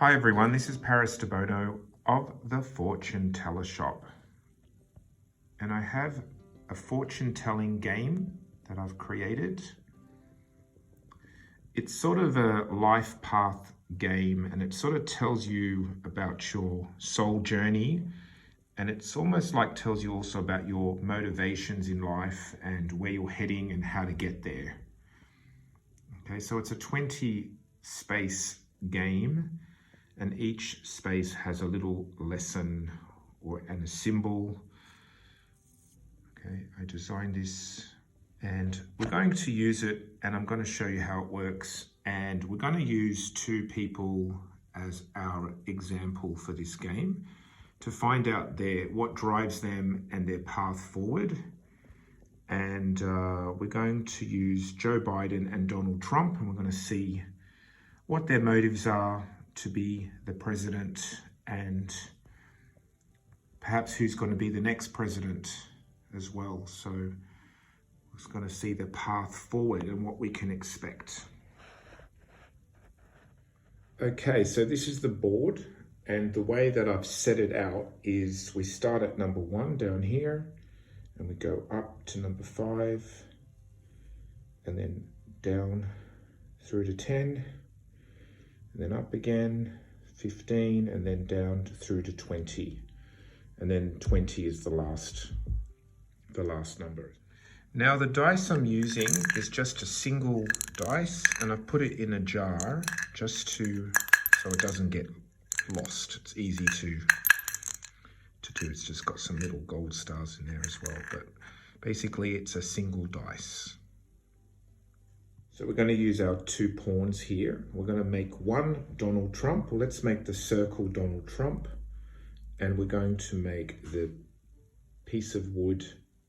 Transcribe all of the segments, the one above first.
Hi everyone, this is Paris Debono of the Fortune Teller Shop. And I have a fortune telling game that I've created. It's sort of a life path game, and it sort of tells you about your soul journey, and it's almost like tells you also about your motivations in life and where you're heading and how to get there. Okay, so it's a 20 space game, and each space has a little lesson and a symbol. Okay, I designed this and we're going to use it, and I'm going to show you how it works. And we're going to use two people as our example for this game to find out what drives them and their path forward. And we're going to use Joe Biden and Donald Trump, and we're going to see what their motives are to be the president, and perhaps who's going to be the next president as well. So we're just going to see the path forward and what we can expect. Okay, so this is the board, and the way that I've set it out is we start at number 1 down here, and we go up to number 5, and then down through to 10, and then up again, 15, and then down through to 20. And then 20 is the last number. Now the dice I'm using is just a single dice, and I've put it in a jar just so it doesn't get lost. It's easy to do. It's just got some little gold stars in there as well, but basically it's a single dice. So we're going to use our 2 pawns here. We're going to make one Donald Trump. Well, let's make the circle Donald Trump. And we're going to make the piece of wood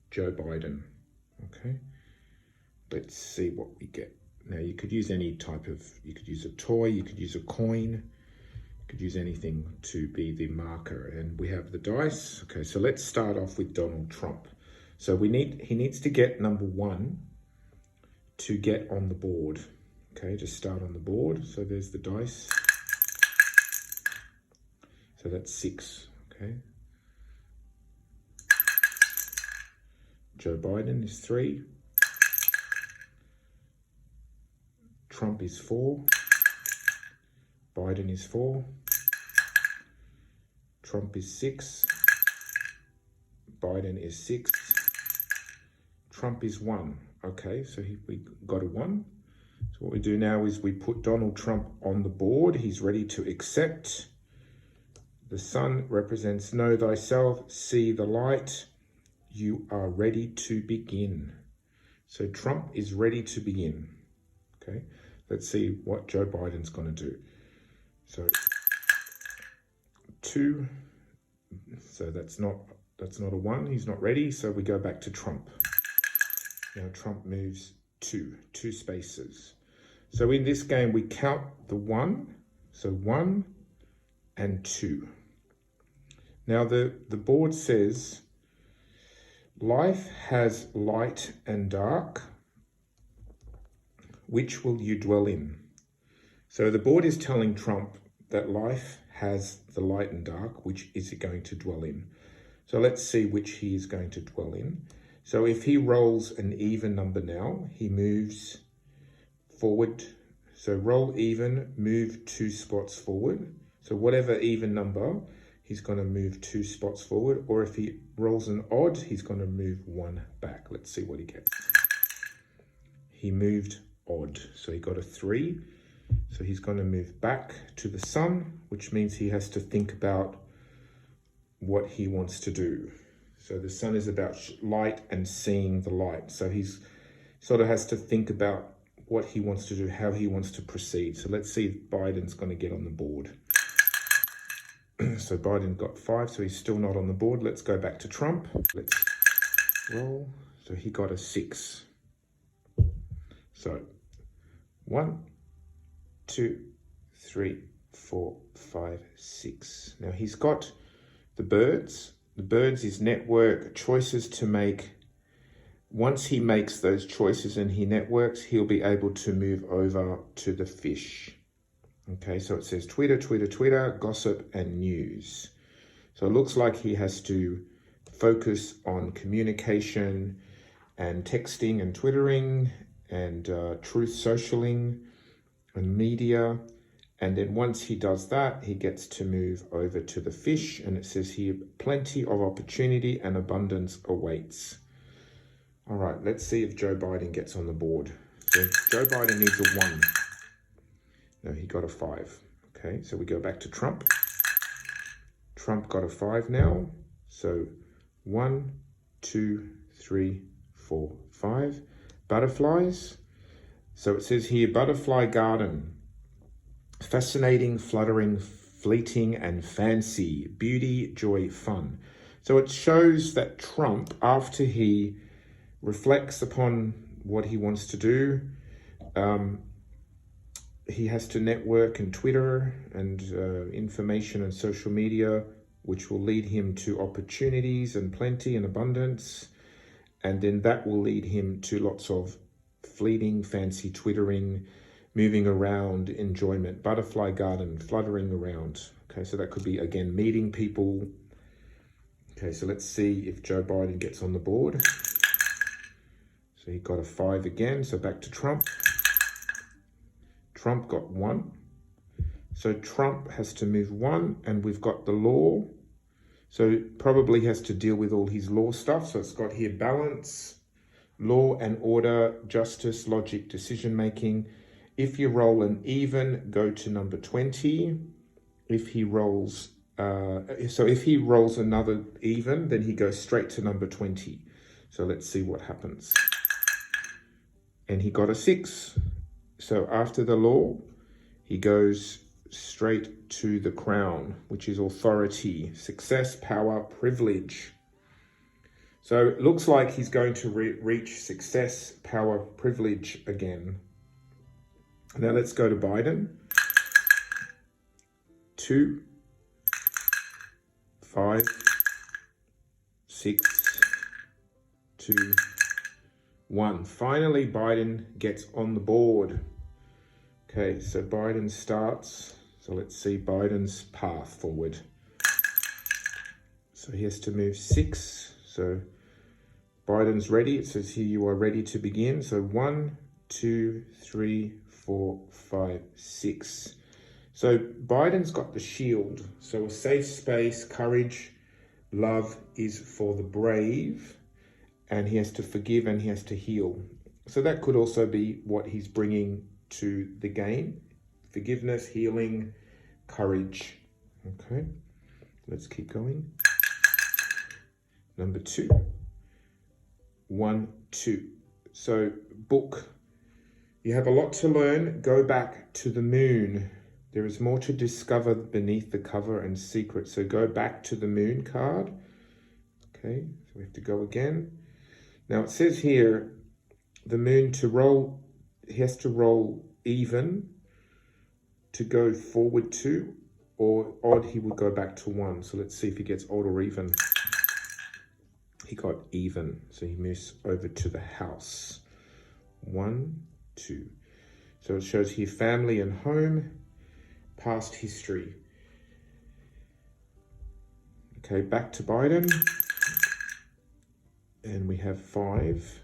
Joe Biden. Okay. Let's see what we get. Now you could use any type of, you could use a toy, you could use a coin, you could use anything to be the marker. And we have the dice. Okay, so let's start off with Donald Trump. So he needs to get number 1 to get on the board. Okay, just start on the board. So there's the dice. So that's 6, okay. Joe Biden is 3. Trump is 4. Biden is 4. Trump is 6. Biden is 6. Trump is 1. Okay, so we got a 1. So what we do now is we put Donald Trump on the board. He's ready to accept. The sun represents know thyself, see the light. You are ready to begin. So Trump is ready to begin. Okay, let's see what Joe Biden's going to do. So 2. So that's not a 1. He's not ready. So we go back to Trump. Now Trump moves 2 spaces. So in this game, we count the 1. So 1 and 2. Now the board says, life has light and dark. Which will you dwell in? So the board is telling Trump that life has the light and dark. Which is he going to dwell in? So let's see which he is going to dwell in. So if he rolls an even number now, he moves forward. So roll even, move 2 spots forward. So whatever even number, he's going to move 2 spots forward. Or if he rolls an odd, he's going to move 1 back. Let's see what he gets. He moved odd. So he got a 3. So he's going to move back to the sun, which means he has to think about what he wants to do. So the sun is about light and seeing the light. So he's sort of has to think about what he wants to do, how he wants to proceed. So let's see if Biden's going to get on the board. So Biden got 5, so he's still not on the board. Let's go back to Trump. Let's roll. So he got a 6. So 1, 2, 3, 4, 5, 6. Now he's got the birds. The birds is network, choices to make. Once he makes those choices and he networks, he'll be able to move over to the fish. Okay, so it says Twitter, Twitter, Twitter, gossip and news. So it looks like he has to focus on communication and texting and twittering and truth socialing and media. And then once he does that, he gets to move over to the fish. And it says here, plenty of opportunity and abundance awaits. All right, let's see if Joe Biden gets on the board. So Joe Biden needs a 1. No, he got a 5. Okay, so we go back to Trump. Trump got a 5 now. So 1, 2, 3, 4, 5. Butterflies. So it says here, butterfly garden. Fascinating, fluttering, fleeting, and fancy. Beauty, joy, fun. So it shows that Trump, after he reflects upon what he wants to do, he has to network and Twitter and information and social media, which will lead him to opportunities and plenty and abundance. And then that will lead him to lots of fleeting, fancy twittering, moving around, enjoyment, butterfly garden, fluttering around. Okay, so that could be, again, meeting people. Okay, so let's see if Joe Biden gets on the board. So he got a 5 again, so back to Trump. Trump got 1. So Trump has to move 1, and we've got the law. So probably has to deal with all his law stuff. So it's got here balance, law and order, justice, logic, decision-making. If you roll an even, go to number 20. If he rolls, if he rolls another even, then he goes straight to number 20. So let's see what happens. And he got a 6. So after the law, he goes straight to the crown, which is authority, success, power, privilege. So it looks like he's going to reach success, power, privilege again. Now let's go to Biden. 2, 5, 6, 2, 1. Finally, Biden gets on the board. Okay, so Biden starts. So let's see Biden's path forward. So he has to move 6. So Biden's ready. It says here you are ready to begin. So 1, 2, 3, 4, 5, 6. So Biden's got the shield. So a safe space, courage, love is for the brave. And he has to forgive and he has to heal. So that could also be what he's bringing to the game. Forgiveness, healing, courage. Okay, let's keep going. Number 2. 1, 2. So book. You have a lot to learn. Go back to the moon. There is more to discover beneath the cover and secret. So go back to the moon card. Okay, so we have to go again. Now it says here, the moon to roll, he has to roll even to go forward to, or odd, he would go back to 1. So let's see if he gets odd or even. He got even, so he moves over to the house. 1, 2. So it shows here family and home, past history. Okay, back to Biden. And we have 5.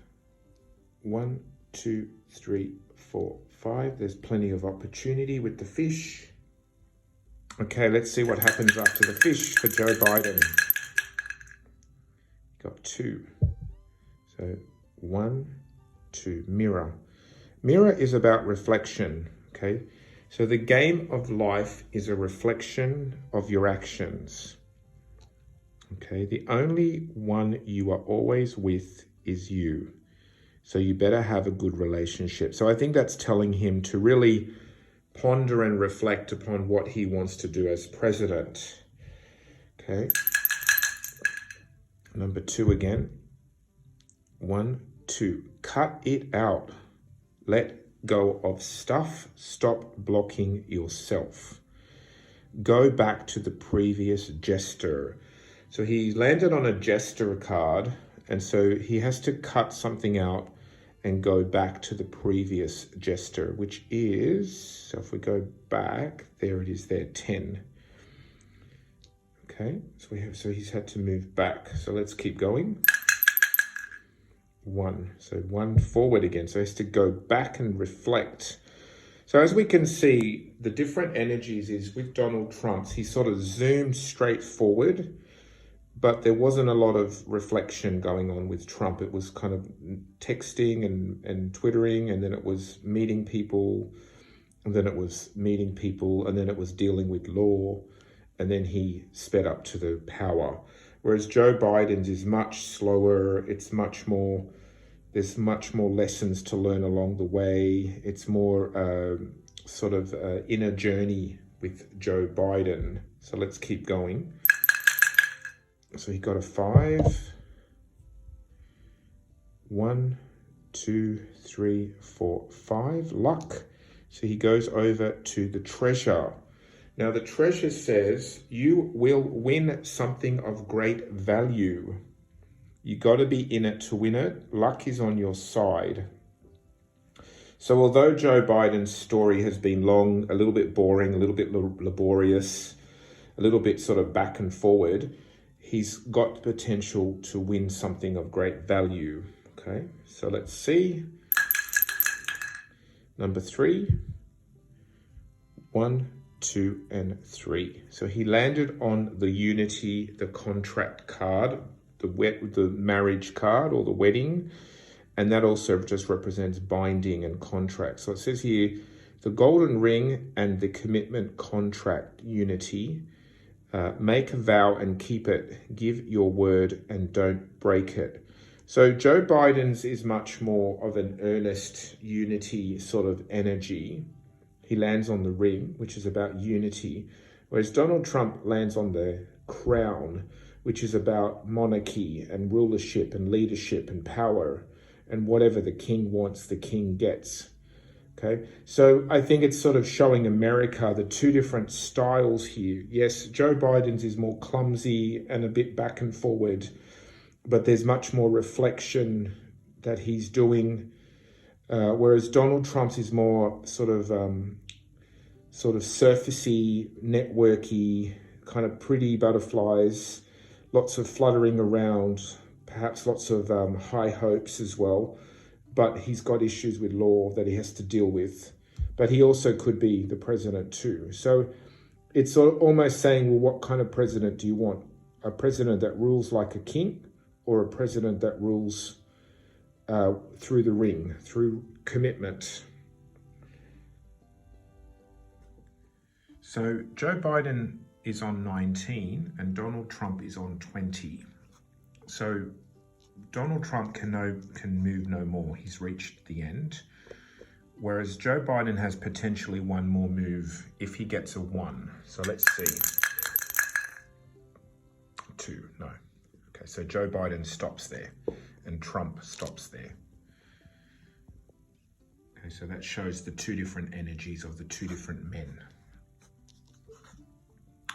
1, 2, 3, 4, 5. There's plenty of opportunity with the fish. Okay, let's see what happens after the fish for Joe Biden. Got 2. So 1, 2. Mirror. Mirror is about reflection. Okay, so the game of life is a reflection of your actions. Okay, the only one you are always with is you. So you better have a good relationship. So I think that's telling him to really ponder and reflect upon what he wants to do as president. Okay. Number 2 again. 1, 2. Cut it out. Let go of stuff. Stop blocking yourself. Go back to the previous Jester. So he landed on a Jester card, and so he has to cut something out and go back to the previous Jester, which is, so if we go back, there it is there, 10. Okay, so he's had to move back. So let's keep going. 1, so 1 forward again. So he has to go back and reflect. So as we can see, the different energies is with Donald Trump's, he sort of zoomed straight forward, but there wasn't a lot of reflection going on with Trump. It was kind of texting and twittering, and then it was meeting people, and then it was meeting people, and then it was dealing with law, and then he sped up to the power. Whereas Joe Biden's is much slower. It's much more, there's much more lessons to learn along the way. It's more sort of inner journey with Joe Biden. So let's keep going. So he got a 5. 1, 2, 3, 4, 5. Luck. So he goes over to the treasure. Now the treasure says you will win something of great value. You got to be in it to win it. Luck is on your side. So although Joe Biden's story has been long, a little bit boring, a little bit laborious, a little bit sort of back and forward, he's got the potential to win something of great value. Okay, so let's see. Number 3. 1, 2, and 3. So he landed on the unity, the contract card, the marriage card or the wedding, and that also just represents binding and contract. So it says here, the golden ring and the commitment contract unity. Make a vow and keep it. Give your word and don't break it. So Joe Biden's is much more of an earnest unity sort of energy. He lands on the ring, which is about unity, whereas Donald Trump lands on the crown, which is about monarchy and rulership and leadership and power, and whatever the king wants, the king gets. Okay, so I think it's sort of showing America the two different styles here. Yes, Joe Biden's is more clumsy and a bit back and forward, but there's much more reflection that he's doing. Whereas Donald Trump's is more sort of surfacey, networky, kind of pretty butterflies, lots of fluttering around, perhaps lots of high hopes as well. But he's got issues with law that he has to deal with. But he also could be the president too. So it's almost saying, well, what kind of president do you want? A president that rules like a king, or a president that rules through the ring, through commitment? So Joe Biden is on 19 and Donald Trump is on 20. So Donald Trump can move no more. He's reached the end. Whereas Joe Biden has potentially one more move if he gets a 1. So let's see. 2, no. Okay, so Joe Biden stops there and Trump stops there. Okay, so that shows the two different energies of the two different men.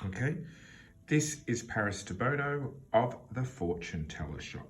Okay, this is Paris Debono of the Fortune Teller Shop.